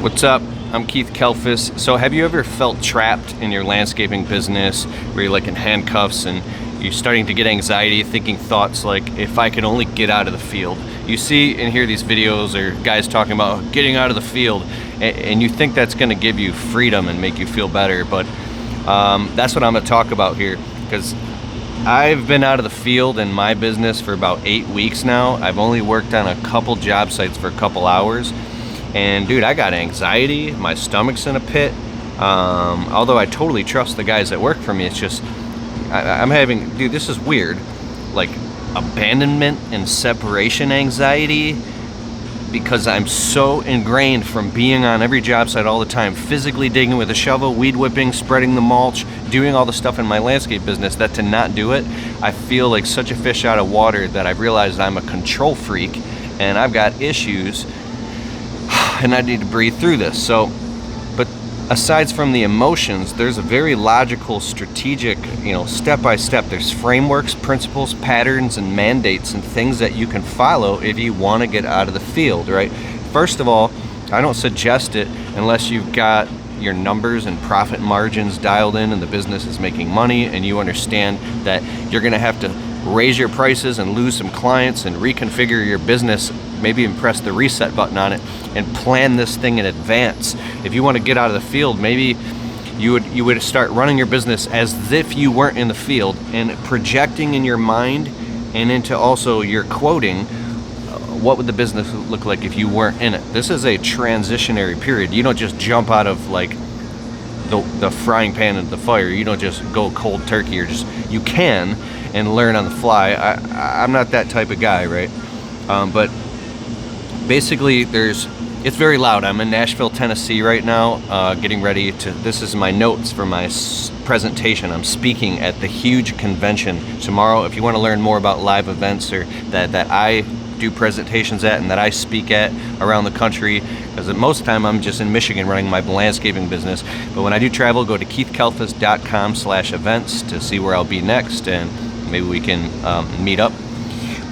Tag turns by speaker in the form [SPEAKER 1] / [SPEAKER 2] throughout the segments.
[SPEAKER 1] What's up? I'm Keith Kelfis. So have you ever felt trapped in your landscaping business where you're like in handcuffs and you're starting to get anxiety, thinking thoughts like, if I could only get out of the field? You see and hear these videos or guys talking about getting out of the field, and you think that's going to give you freedom and make you feel better, but that's what I'm going to talk about here, because I've been out of the field in my business for about 8 weeks now. I've only worked on a couple job sites for a couple hours. And dude, I got anxiety, my stomach's in a pit. Although I totally trust the guys that work for me, it's just, I'm having, dude, this is weird, like abandonment and separation anxiety, because I'm so ingrained from being on every job site all the time, physically digging with a shovel, weed whipping, spreading the mulch, doing all the stuff in my landscape business, that to not do it, I feel like such a fish out of water that I've realized I'm a control freak and I've got issues. And I need to breathe through this. So, but aside from the emotions, there's a very logical, strategic, step by step. There's frameworks, principles, patterns, and mandates and things that you can follow if you want to get out of the field, right? First of all, I don't suggest it unless you've got your numbers and profit margins dialed in and the business is making money and you understand that you're going to have to raise your prices and lose some clients and reconfigure your business, maybe even press the reset button on it and plan this thing in advance. If you want to get out of the field, maybe you would start running your business as if you weren't in the field and projecting in your mind and into also your quoting, what would the business look like if you weren't in it? This is a transitionary period. You don't just jump out of like the frying pan into the fire. You don't just go cold turkey, or just, you can and learn on the fly. I'm not that type of guy, right? But basically it's very loud. I'm in Nashville, Tennessee right now, getting ready to, this is my notes for my presentation. I'm speaking at the huge convention tomorrow. If you want to learn more about live events or that I do presentations at and that I speak at around the country, because most of the time I'm just in Michigan running my landscaping business. But when I do travel, go to keithkelfis.com/events to see where I'll be next, and maybe we can meet up.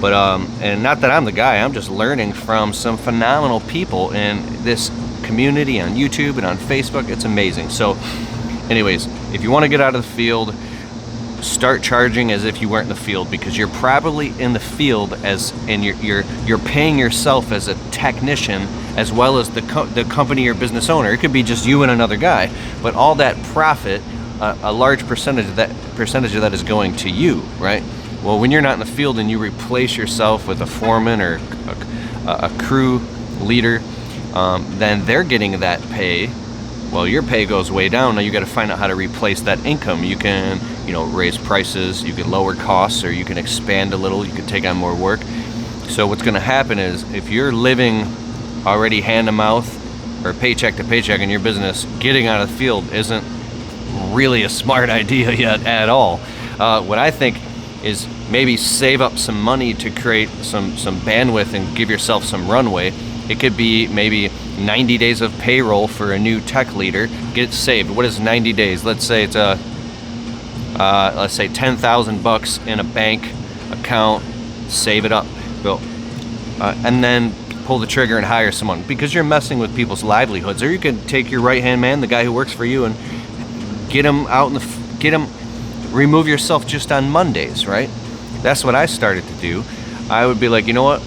[SPEAKER 1] But and not that I'm the guy, I'm just learning from some phenomenal people in this community on YouTube and on Facebook. It's amazing. So anyways, if you want to get out of the field, start charging as if you weren't in the field, because you're probably in the field and you're paying yourself as a technician as well as the company or business owner. It could be just you and another guy, but all that profit, a large percentage of that is going to you, right? Well, when you're not in the field and you replace yourself with a foreman or a crew leader, then they're getting that pay. Well, your pay goes way down. Now you got to find out how to replace that income. You can, raise prices, you can lower costs, or you can expand a little, you can take on more work. So what's going to happen is, if you're living already hand to mouth or paycheck to paycheck in your business, getting out of the field isn't really a smart idea yet at all. What I think is maybe save up some money to create some bandwidth and give yourself some runway. It could be maybe 90 days of payroll for a new tech leader. Get it saved. What is 90 days? Let's say it's let's say $10,000 in a bank account. Save it up, Bill, and then pull the trigger and hire someone, because you're messing with people's livelihoods. Or you could take your right hand man, the guy who works for you, and get him out remove yourself just on Mondays, right? That's what I started to do. I would be like, you know what?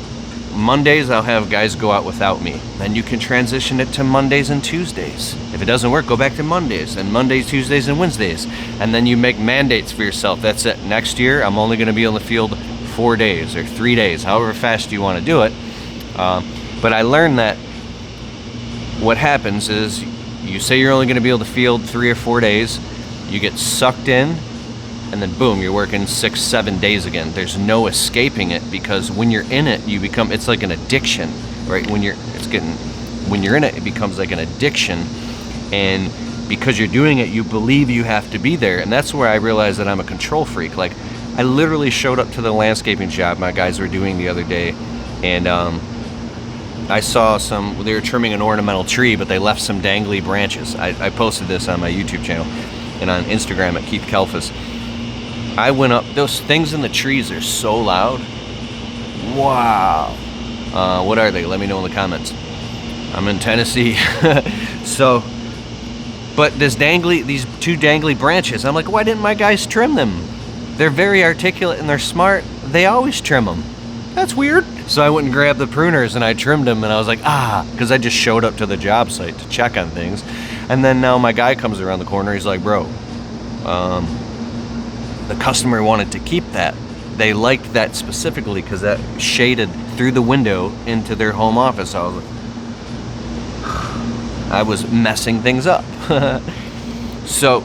[SPEAKER 1] Mondays I'll have guys go out without me. Then you can transition it to Mondays and Tuesdays. If it doesn't work, go back to Mondays, and Mondays, Tuesdays, and Wednesdays. And then you make mandates for yourself. That's it. Next year, I'm only going to be on the field 4 days or 3 days, however fast you want to do it. But I learned that what happens is, you say you're only going to be able to field 3 or 4 days, you get sucked in, and then boom, you're working 6-7 days again. There's no escaping it, because when you're in it, it's like an addiction, right? When you're in it, it becomes like an addiction, and because you're doing it, you believe you have to be there. And that's where I realized that I'm a control freak. Like, I literally showed up to the landscaping job my guys were doing the other day, and I saw they were trimming an ornamental tree, but they left some dangly branches. I posted this on my YouTube channel and on Instagram at Keith Kelfis. I went up, those things in the trees are so loud. Wow. What are they? Let me know in the comments. I'm in Tennessee. So, but these two dangly branches, I'm like, why didn't my guys trim them? They're very articulate and they're smart. They always trim them. That's weird. So I went and grabbed the pruners and I trimmed them, and I was like, because I just showed up to the job site to check on things. And then now my guy comes around the corner. He's like, bro, the customer wanted to keep that. They liked that specifically because that shaded through the window into their home office. I was messing things up. So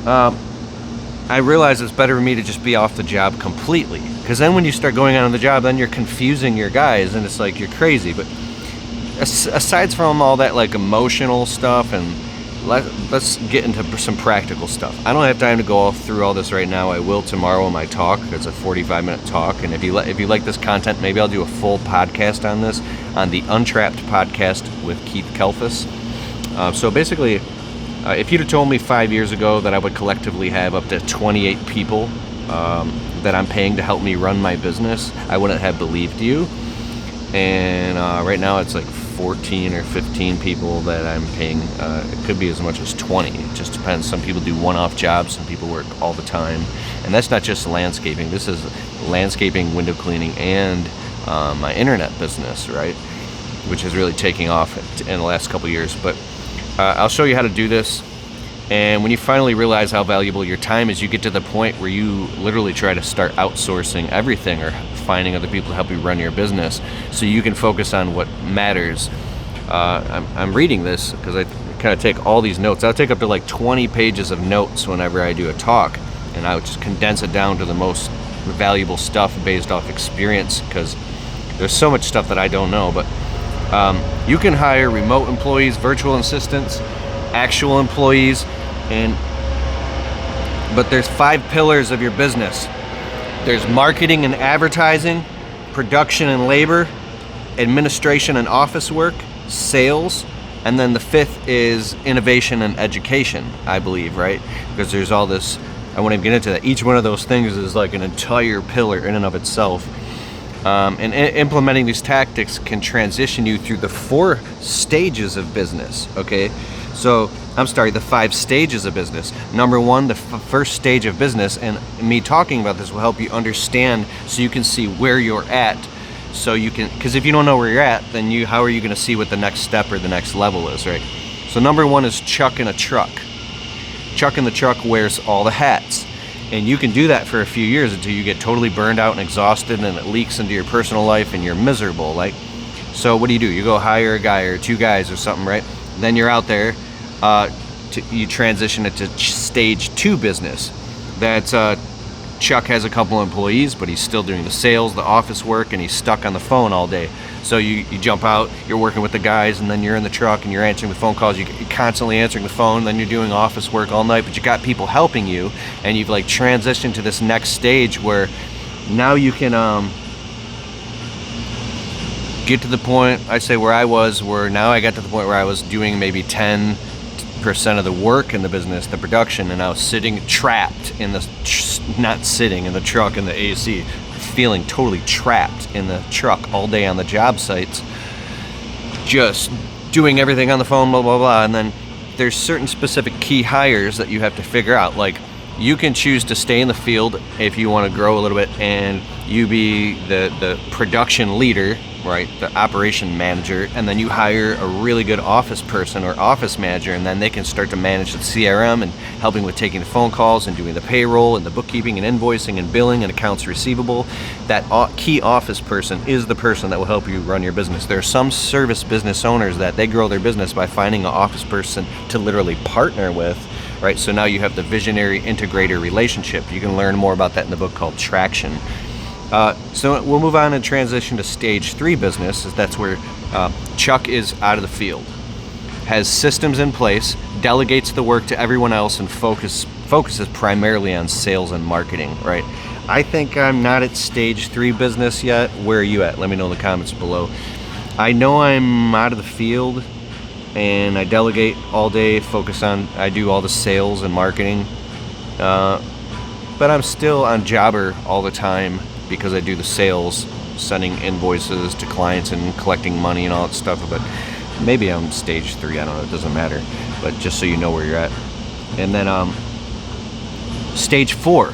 [SPEAKER 1] I realized it's better for me to just be off the job completely, because then when you start going on the job, then you're confusing your guys and it's like you're crazy. But aside from all that like emotional stuff, and let's get into some practical stuff. I don't have time to go all through all this right now. I will tomorrow in my talk. It's a 45-minute talk, and if you like this content, maybe I'll do a full podcast on this on the Untrapped podcast with Keith Kelfus. So basically, if you'd have told me 5 years ago that I would collectively have up to 28 people that I'm paying to help me run my business, I wouldn't have believed you. And right now it's like 14 or 15 people that I'm paying. It could be as much as 20. It just depends. Some people do one-off jobs. Some people work all the time. And that's not just landscaping. This is landscaping, window cleaning, and my internet business, right? Which is really taking off in the last couple years. But I'll show you how to do this. And when you finally realize how valuable your time is, you get to the point where you literally try to start outsourcing everything or finding other people to help you run your business so you can focus on what matters. I'm reading this because I kind of take all these notes. I'll take up to like 20 pages of notes whenever I do a talk, and I would just condense it down to the most valuable stuff based off experience, because there's so much stuff that I don't know. But you can hire remote employees, virtual assistants, actual employees, but there's 5 pillars of your business. There's marketing and advertising, production and labor, administration and office work, sales, and then the 5th is innovation and education, I believe, right? Because there's all this, I won't even get into that. Each one of those things is like an entire pillar in and of itself. And implementing these tactics can transition you through the 4 stages of business, okay? So, the 5 stages of business. Number 1, the first stage of business, and me talking about this will help you understand so you can see where you're at. So you can, because if you don't know where you're at, then how are you going to see what the next step or the next level is, right? So number 1 is Chuck in a truck. Chuck in the truck wears all the hats. And you can do that for a few years until you get totally burned out and exhausted, and it leaks into your personal life and you're miserable. Like, so what do? You go hire a guy or 2 guys or something, right? Then you're out there. You transition it to stage 2 business. That's Chuck has a couple employees, but he's still doing the sales, the office work, and he's stuck on the phone all day. So you jump out, you're working with the guys, and then you're in the truck and you're answering the phone calls. You're constantly answering the phone, then you're doing office work all night, but you got people helping you, and you've like transitioned to this next stage where now you can get to the point, I say where I was, where now I got to the point where I was doing maybe 10% of the work in the business, the production, and I was sitting trapped in the, not sitting in the truck in the AC, feeling totally trapped in the truck all day on the job sites, just doing everything on the phone, blah, blah, blah. And then there's certain specific key hires that you have to figure out. Like, you can choose to stay in the field if you want to grow a little bit and you be the production leader, right, the operation manager, and then you hire a really good office person or office manager, and then they can start to manage the CRM and helping with taking the phone calls and doing the payroll and the bookkeeping and invoicing and billing and accounts receivable. That key office person is the person that will help you run your business. There are some service business owners that they grow their business by finding an office person to literally partner with, right? So now you have the visionary integrator relationship. You can learn more about that in the book called Traction. So we'll move on and transition to stage 3 business. That's where Chuck is out of the field, has systems in place, delegates the work to everyone else, and focuses primarily on sales and marketing, right? I think I'm not at stage 3 business yet. Where are you at? Let me know in the comments below. I know I'm out of the field and I delegate all day, I do all the sales and marketing, but I'm still on Jobber all the time, because I do the sales, sending invoices to clients and collecting money and all that stuff. But maybe I'm stage 3, I don't know, it doesn't matter, but just so you know where you're at. And then stage 4,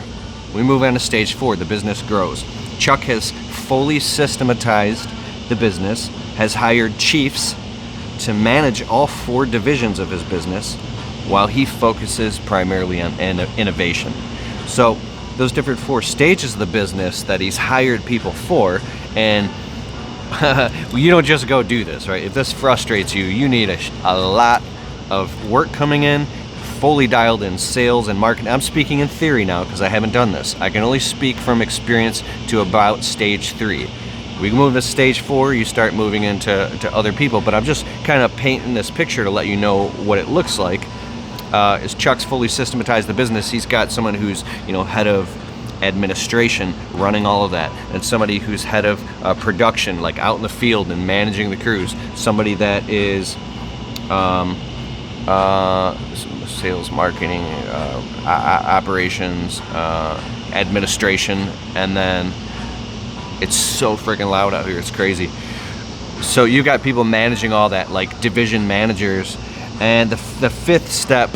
[SPEAKER 1] we move on to stage 4, the business grows. Chuck has fully systematized the business, has hired chiefs to manage all 4 divisions of his business, while he focuses primarily on innovation. So those different 4 stages of the business that he's hired people for, and you don't just go do this, right? If this frustrates you, you need a lot of work coming in, fully dialed in sales and marketing. I'm speaking in theory now because I haven't done this. I can only speak from experience to about stage 3. We move to stage 4, you start moving into other people, but I'm just kind of painting this picture to let you know what it looks like. As Chuck's fully systematized the business, he's got someone who's, head of administration running all of that, and somebody who's head of production, like out in the field and managing the crews, somebody that is sales, marketing, operations, administration, and then it's so freaking loud out here, it's crazy. So you've got people managing all that, like division managers, and the 5th step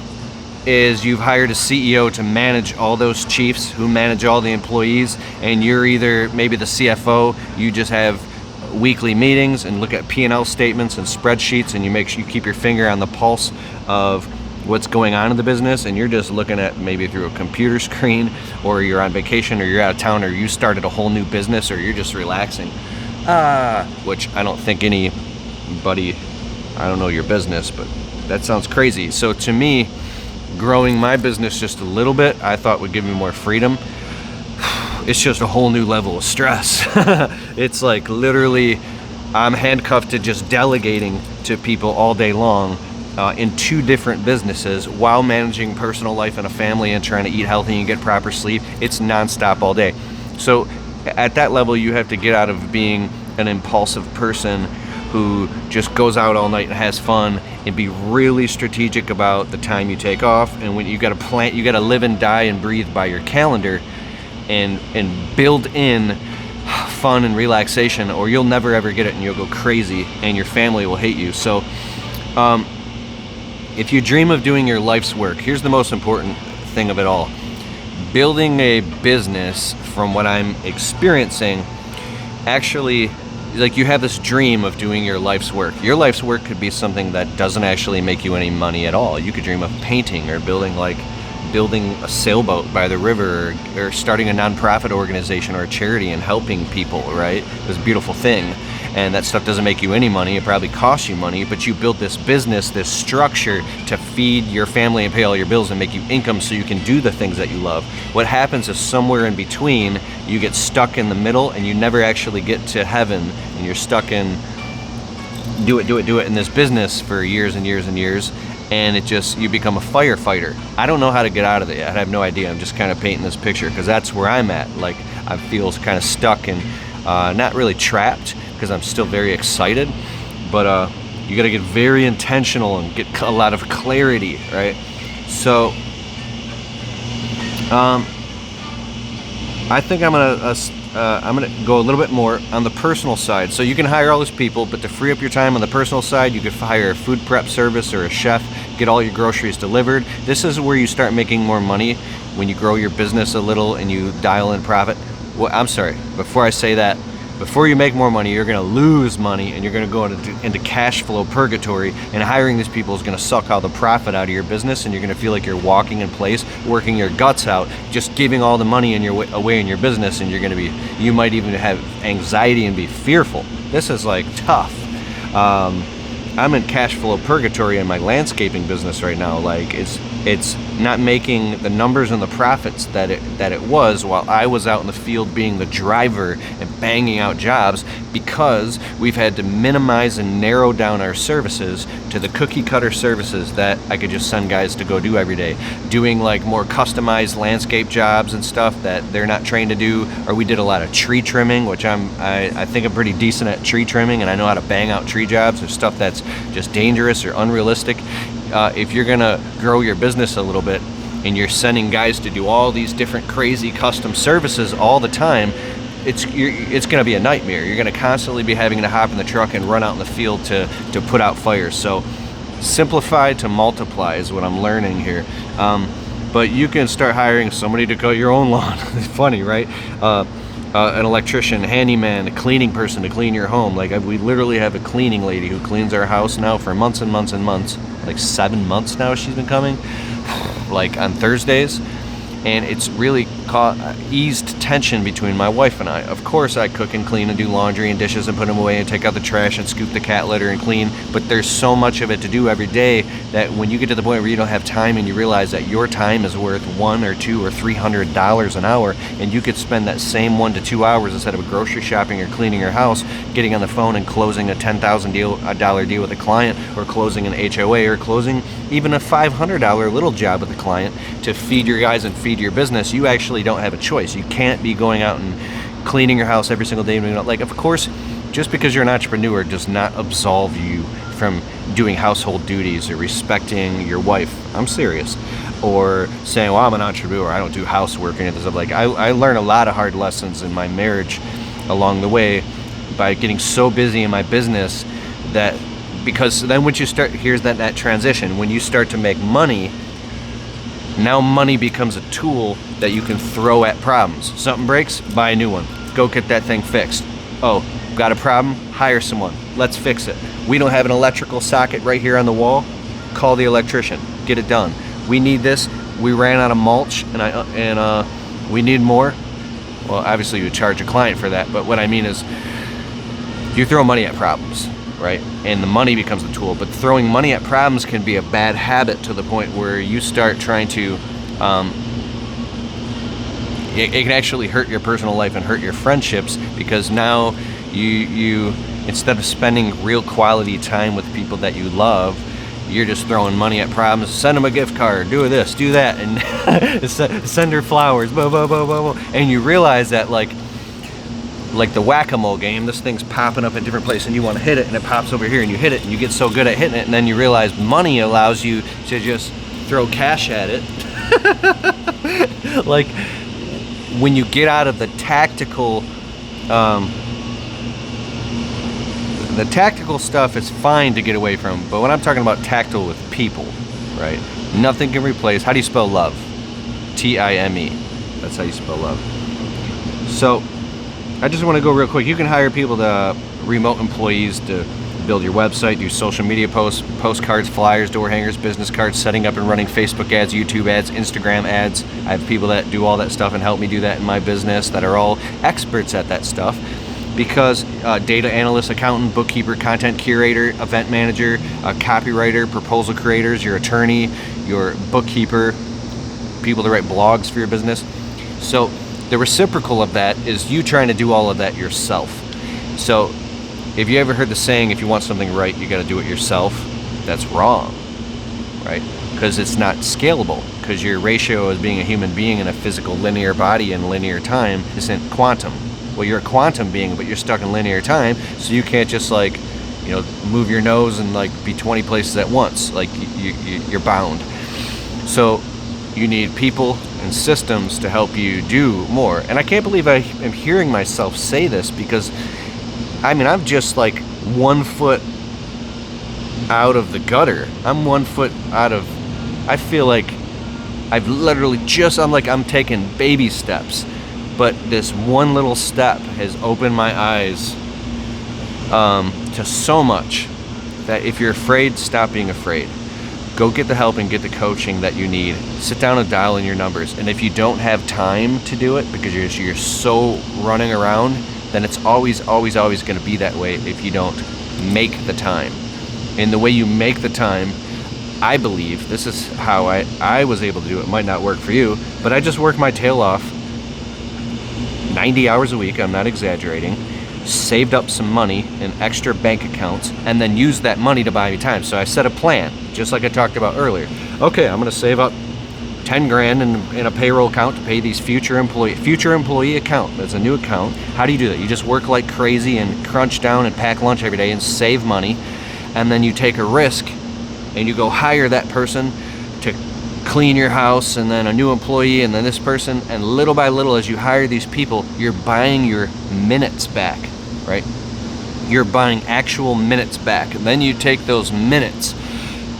[SPEAKER 1] is you've hired a CEO to manage all those chiefs who manage all the employees, and you're either maybe the CFO, you just have weekly meetings and look at P&L statements and spreadsheets, and you make sure you keep your finger on the pulse of what's going on in the business, and you're just looking at maybe through a computer screen, or you're on vacation, or you're out of town, or you started a whole new business, or you're just relaxing. Which I don't think anybody, I don't know your business, but that sounds crazy. So to me, growing my business just a little bit, I thought would give me more freedom. It's just a whole new level of stress. It's like literally I'm handcuffed to just delegating to people all day long in 2 different businesses while managing personal life and a family and trying to eat healthy and get proper sleep. It's nonstop all day. So at that level, you have to get out of being an impulsive person who just goes out all night and has fun, and be really strategic about the time you take off. And when you got to plan, you got to live and die and breathe by your calendar, and build in fun and relaxation, or you'll never ever get it, and you'll go crazy, and your family will hate you. So if you dream of doing your life's work, here's the most important thing of it all. Building a business, from what I'm experiencing, actually, like, you have this dream of doing your life's work. Your life's work could be something that doesn't actually make you any money at all. You could dream of painting, or building a sailboat by the river, or starting a nonprofit organization or a charity and helping people, right? It's a beautiful thing. And that stuff doesn't make you any money. It probably costs you money, but you built this business, this structure to feed your family and pay all your bills and make you income so you can do the things that you love. What happens is somewhere in between, you get stuck in the middle and you never actually get to heaven, and you're stuck in do it in this business for years and years and years, and you become a firefighter. I don't know how to get out of it yet. I have no idea. I'm just kind of painting this picture because that's where I'm at. Like, I feel kind of stuck and not really trapped, because I'm still very excited, but you got to get very intentional and get a lot of clarity, right? So I think I'm gonna go a little bit more on the personal side. So you can hire all these people, but to free up your time on the personal side, you could hire a food prep service or a chef, get all your groceries delivered. This is where you start making more money when you grow your business a little and you dial in profit. Well, I'm sorry, before I say that, before you make more money, you're going to lose money, and you're going to go into cash flow purgatory, and hiring these people is going to suck all the profit out of your business, and you're going to feel like you're walking in place, working your guts out, just giving all the money away in your business, and you might even have anxiety and be fearful. This is like tough. I'm in cash flow purgatory in my landscaping business right now. Like, it's not making the numbers and the profits that it was while I was out in the field being the driver and banging out jobs, because we've had to minimize and narrow down our services to the cookie cutter services that I could just send guys to go do every day, doing like more customized landscape jobs and stuff that they're not trained to do. Or we did a lot of tree trimming, which I think I'm pretty decent at tree trimming, and I know how to bang out tree jobs, or stuff that's just dangerous or unrealistic. If you're gonna grow your business a little bit and you're sending guys to do all these different crazy custom services all the time, it's going to be a nightmare. You're going to constantly be having to hop in the truck and run out in the field to put out fires. So simplify to multiply is what I'm learning here. But you can start hiring somebody to cut your own lawn. It's funny, right? An electrician, handyman, a cleaning person to clean your home. Like we literally have a cleaning lady who cleans our house now for months and months and months. Like 7 months now she's been coming, like on Thursdays. And it's really eased tension between my wife and I. Of course, I cook and clean and do laundry and dishes and put them away and take out the trash and scoop the cat litter and clean. But there's so much of it to do every day that when you get to the point where you don't have time and you realize that your time is worth $100 or $200 or $300 an hour, and you could spend that same 1 to 2 hours instead of grocery shopping or cleaning your house, getting on the phone and closing a $10,000 deal with a client, or closing an HOA, or closing even a $500 little job with a client to feed your guys and feed your business. You actually don't have a choice. You can't be going out and cleaning your house every single day. Like, of course, just because you're an entrepreneur does not absolve you from doing household duties or respecting your wife. I'm serious. Or saying, well, I'm an entrepreneur, I don't do housework and stuff. Like, I learned a lot of hard lessons in my marriage along the way by getting so busy in my business that, because then once you start, here's that transition, when you start to make money, now money becomes a tool that you can throw at problems. Something breaks, buy a new one. Go get that thing fixed. Oh, got a problem? Hire someone. Let's fix it. We don't have an electrical socket right here on the wall? Call the electrician. Get it done. We need this. We ran out of mulch and we need more. Well, obviously you would charge a client for that, but what I mean is you throw money at problems, right? And the money becomes the tool. But throwing money at problems can be a bad habit to the point where you start trying to, it can actually hurt your personal life and hurt your friendships, because now you instead of spending real quality time with people that you love, you're just throwing money at problems. Send them a gift card, do this, do that, and send her flowers, blah, blah, blah, blah, blah. And you realize that like the whack-a-mole game, this thing's popping up in different places and you want to hit it and it pops over here and you hit it and you get so good at hitting it, and then you realize money allows you to just throw cash at it. Like when you get out of the tactical stuff, is fine to get away from, but when I'm talking about tactile with people, right, nothing can replace, how do you spell love? T-I-M-E. That's how you spell love. So I just want to go real quick. You can hire people to remote employees to build your website, do social media posts, postcards, flyers, door hangers, business cards, setting up and running Facebook ads, YouTube ads, Instagram ads. I have people that do all that stuff and help me do that in my business that are all experts at that stuff, because data analyst, accountant, bookkeeper, content curator, event manager, copywriter, proposal creators, your attorney, your bookkeeper, people to write blogs for your business. So the reciprocal of that is you trying to do all of that yourself. So if you ever heard the saying, if you want something right, you got to do it yourself, that's wrong, right? Because it's not scalable, because your ratio as being a human being in a physical linear body in linear time isn't quantum. Well, you're a quantum being, but you're stuck in linear time, so you can't just move your nose and be 20 places at once. Like you're bound. So you need people and systems to help you do more. And I can't believe I am hearing myself say this, because I'm just 1 foot out of the gutter. I'm 1 foot out of, I feel like I've literally I'm taking baby steps, but this one little step has opened my eyes to so much that if you're afraid, stop being afraid. Go get the help and get the coaching that you need. Sit down and dial in your numbers. And if you don't have time to do it because you're so running around, then it's always going to be that way if you don't make the time. And the way you make the time, I believe, this is how I was able to do it. It might not work for you, but I just work my tail off 90 hours a week, I'm not exaggerating, saved up some money in extra bank accounts, and then used that money to buy me time. So I set a plan, just like I talked about earlier. Okay, I'm going to save up 10 grand in a payroll account to pay these future employee account. That's a new account. How do you do that? You just work like crazy and crunch down and pack lunch every day and save money, and then you take a risk and you go hire that person to clean your house, and then a new employee, and then this person, and little by little as you hire these people, you're buying your minutes back, right? You're buying actual minutes back. And then you take those minutes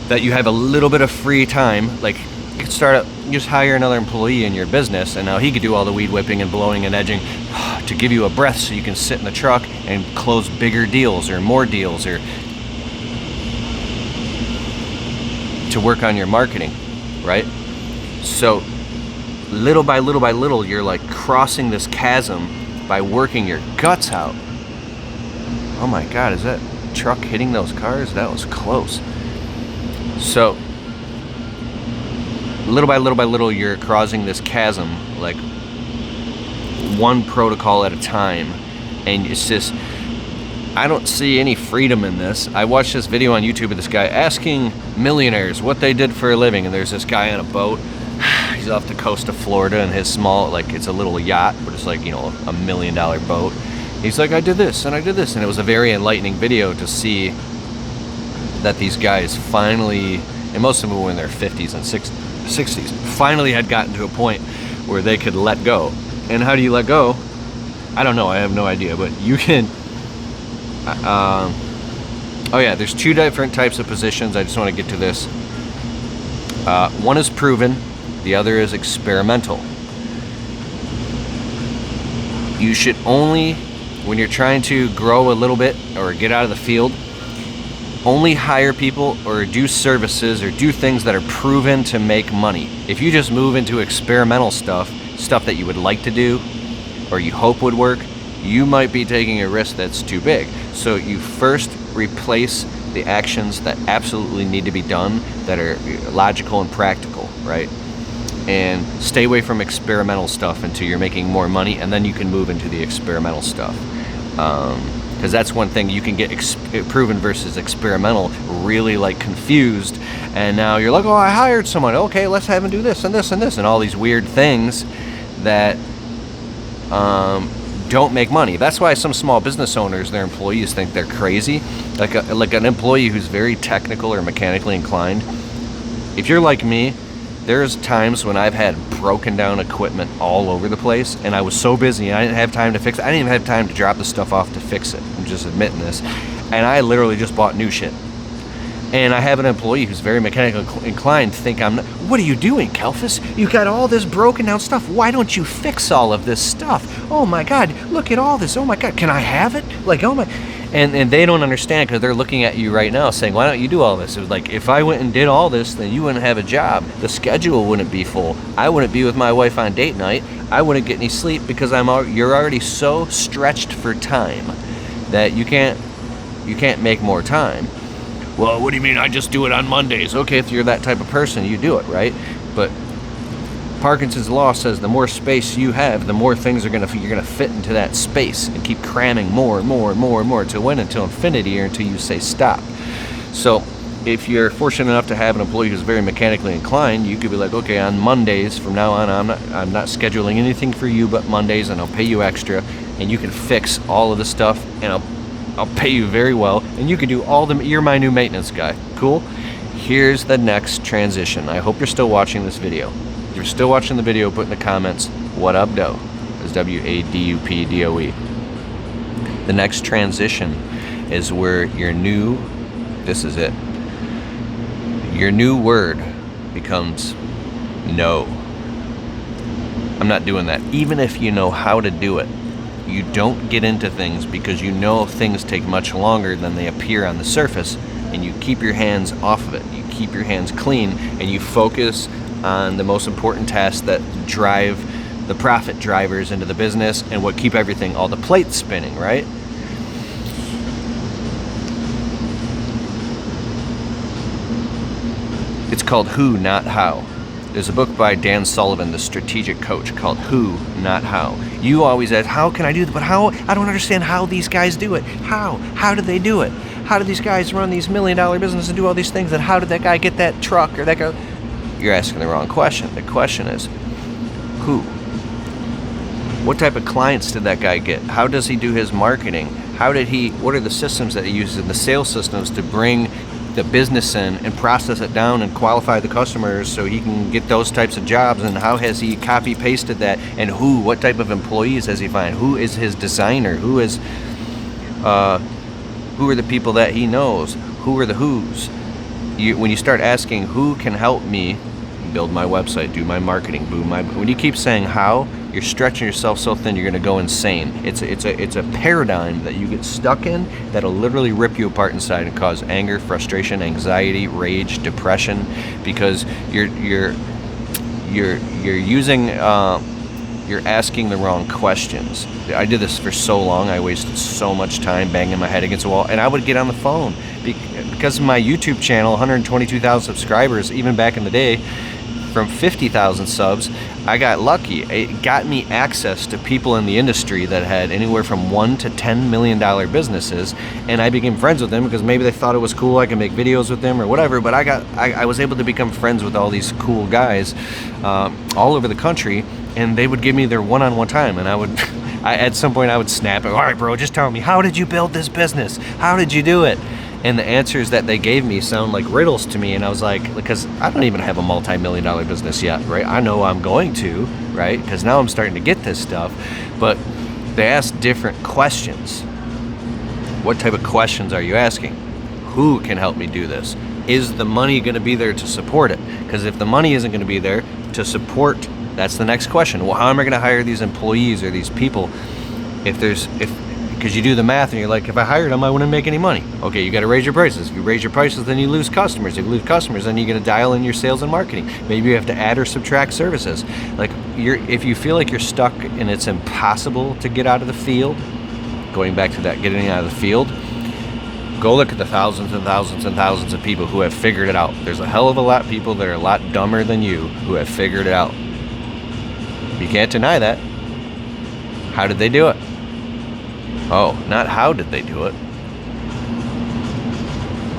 [SPEAKER 1] that you have a little bit of free time, like you could start up, you just hire another employee in your business, and now he could do all the weed whipping and blowing and edging to give you a breath so you can sit in the truck and close bigger deals or more deals, or to work on your marketing, right? So little by little by little, you're like crossing this chasm by working your guts out. Oh my God, is that truck hitting those cars? That was close. So little by little by little, you're crossing this chasm, like one protocol at a time. And it's just, I don't see any freedom in this. I watched this video on YouTube of this guy asking millionaires what they did for a living, and there's this guy on a boat. He's off the coast of Florida in his small, like it's a little yacht, but it's like, you know, $1 million boat. He's like, I did this and I did this, and it was a very enlightening video to see that these guys finally, and most of them were in their 50s and 60s, finally had gotten to a point where they could let go. And how do you let go? I don't know, I have no idea, but you can, oh yeah, there's two different types of positions. I just want to get to this. One is proven, the other is experimental. You should only, when you're trying to grow a little bit or get out of the field, only hire people or do services or do things that are proven to make money. If you just move into experimental stuff that you would like to do or you hope would work, you might be taking a risk that's too big. So you first replace the actions that absolutely need to be done, that are logical and practical, right? And stay away from experimental stuff until you're making more money, and then you can move into the experimental stuff. Because that's one thing, you can get proven versus experimental really like confused, and now you're like, oh, I hired someone, okay, let's have him do this and this and this and all these weird things that don't make money. That's why some small business owners, their employees think they're crazy. Like an employee who's very technical or mechanically inclined. If you're like me, there's times when I've had broken down equipment all over the place, and I was so busy I didn't have time to fix it. I didn't even have time to drop the stuff off to fix it. I'm just admitting this. And I literally just bought new shit. And I have an employee who's very mechanically inclined think I'm not, what are you doing, Kelfus? You got all this broken down stuff. Why don't you fix all of this stuff? Oh my God, look at all this. Oh my God, can I have it? Like, oh my, and they don't understand because they're looking at you right now saying, why don't you do all this? It was like, if I went and did all this, then you wouldn't have a job. The schedule wouldn't be full. I wouldn't be with my wife on date night. I wouldn't get any sleep because you're already so stretched for time that you can't make more time. Well, what do you mean I just do it on Mondays? Okay, if you're that type of person, you do it, right? But Parkinson's law says the more space you have, the more things you're gonna fit into that space and keep cramming more and more and more and more to win until infinity or until you say stop. So if you're fortunate enough to have an employee who's very mechanically inclined, you could be like, okay, on Mondays from now on, I'm not scheduling anything for you but Mondays, and I'll pay you extra, and you can fix all of the stuff, and I'll pay you very well, and you can do you're my new maintenance guy. Cool? Here's the next transition. I hope you're still watching this video. If you're still watching the video, put in the comments, what up, doe? It's WADUPDOE. The next transition is where this is it. Your new word becomes no. I'm not doing that. Even if you know how to do it, you don't get into things because you know things take much longer than they appear on the surface, and you keep your hands off of it. You keep your hands clean, and you focus on the most important tasks that drive the profit drivers into the business and what keep all the plates spinning, right? It's called Who, Not How. There's a book by Dan Sullivan, the strategic coach, called Who, Not How. You always ask, how can I do that? But how? I don't understand how these guys do it. How? How do they do it? How do these guys run these $1 million businesses and do all these things? And how did that guy get that truck or that guy? You're asking the wrong question. The question is, who? What type of clients did that guy get? How does he do his marketing? What are the systems that he uses in the sales systems to bring the business and process it down and qualify the customers so he can get those types of jobs, and how has he copy pasted that, and what type of employees has he find, who is his designer, who are the people that he knows, who are the who's. When you start asking who can help me build my website, do my marketing, when you keep saying how, you're stretching yourself so thin you're going to go insane. It's a paradigm that you get stuck in that'll literally rip you apart inside and cause anger, frustration, anxiety, rage, depression, because you're asking the wrong questions. I did this for so long. I wasted so much time banging my head against the wall, and I would get on the phone because of my YouTube channel, 122,000 subscribers, even back in the day. From 50,000 subs, I got lucky. It got me access to people in the industry that had anywhere from $1 to $10 million businesses, and I became friends with them because maybe they thought it was cool. I could make videos with them or whatever. But I was able to become friends with all these cool guys all over the country, and they would give me their one-on-one time, and at some point I would snap. All right, bro, just tell me, how did you build this business? How did you do it? And the answers that they gave me sound like riddles to me. And I was like, because I don't even have a multi-million-dollar business yet, right? I know I'm going to, right? Because now I'm starting to get this stuff. But they ask different questions. What type of questions are you asking? Who can help me do this? Is the money going to be there to support it? Because if the money isn't going to be there to support, that's the next question. Well, how am I going to hire these employees or these people because you do the math and you're like, if I hired them, I wouldn't make any money. Okay, you got to raise your prices. If you raise your prices, then you lose customers. If you lose customers, then you're going to dial in your sales and marketing. Maybe you have to add or subtract services. Like, if you feel like you're stuck and it's impossible to get out of the field, going back to that, getting out of the field, go look at the thousands and thousands and thousands of people who have figured it out. There's a hell of a lot of people that are a lot dumber than you who have figured it out. You can't deny that. How did they do it? Oh, not how did they do it.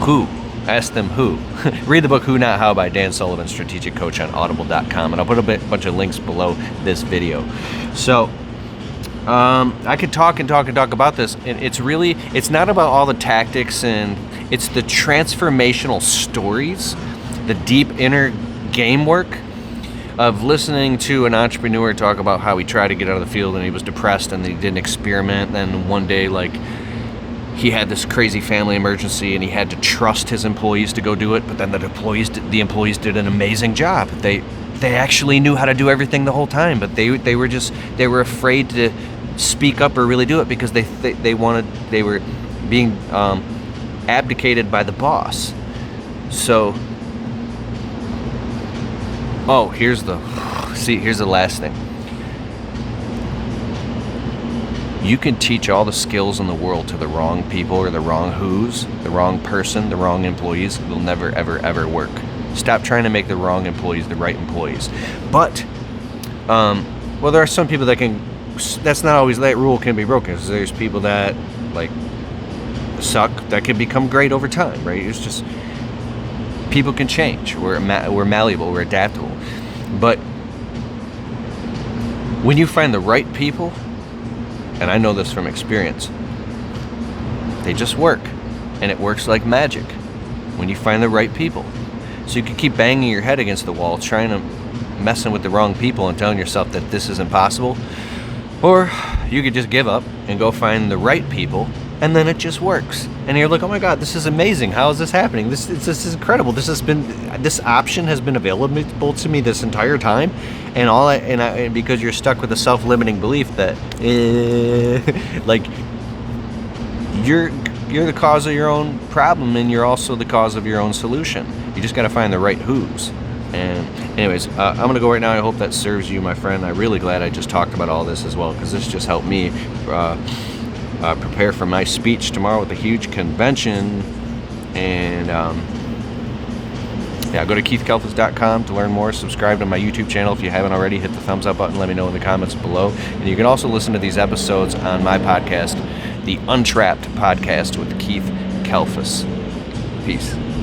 [SPEAKER 1] Who? Ask them who. Read the book Who Not How by Dan Sullivan, strategic coach on audible.com, and I'll put a bunch of links below this video. So I could talk about this, and it's not about all the tactics, and it's the transformational stories, the deep inner game work of listening to an entrepreneur talk about how he tried to get out of the field and he was depressed and he did an experiment. Then one day, like, he had this crazy family emergency and he had to trust his employees to go do it. But then the employees did an amazing job. They actually knew how to do everything the whole time, but they were afraid to speak up or really do it because they were being abdicated by the boss. So. Oh, here's the last thing. You can teach all the skills in the world to the wrong people or the wrong who's, the wrong person, the wrong employees. It will never, ever, ever work. Stop trying to make the wrong employees the right employees. But, there are some people that's not always, that rule can be broken. Because there's people that, like, suck, that can become great over time, right? It's just, people can change. We're malleable. We're adaptable. But when you find the right people, and I know this from experience, they just work, and it works like magic when you find the right people. So you can keep banging your head against the wall, messing with the wrong people and telling yourself that this is impossible, or you could just give up and go find the right people, and then it just works. And you're like, oh my God, this is amazing. How is this happening? This is incredible. This option has been available to me this entire time, and because you're stuck with a self-limiting belief that like you're the cause of your own problem, and you're also the cause of your own solution. You just got to find the right who's. And anyways, I'm going to go right now. I hope that serves you, my friend. I'm really glad I just talked about all this as well, because this just helped me prepare for my speech tomorrow at a huge convention. And go to keithkelfis.com to learn more. Subscribe to my YouTube channel if you haven't already. Hit the thumbs up button. Let me know in the comments below. And you can also listen to these episodes on my podcast, the Untrapped Podcast with Keith Kelfis. Peace.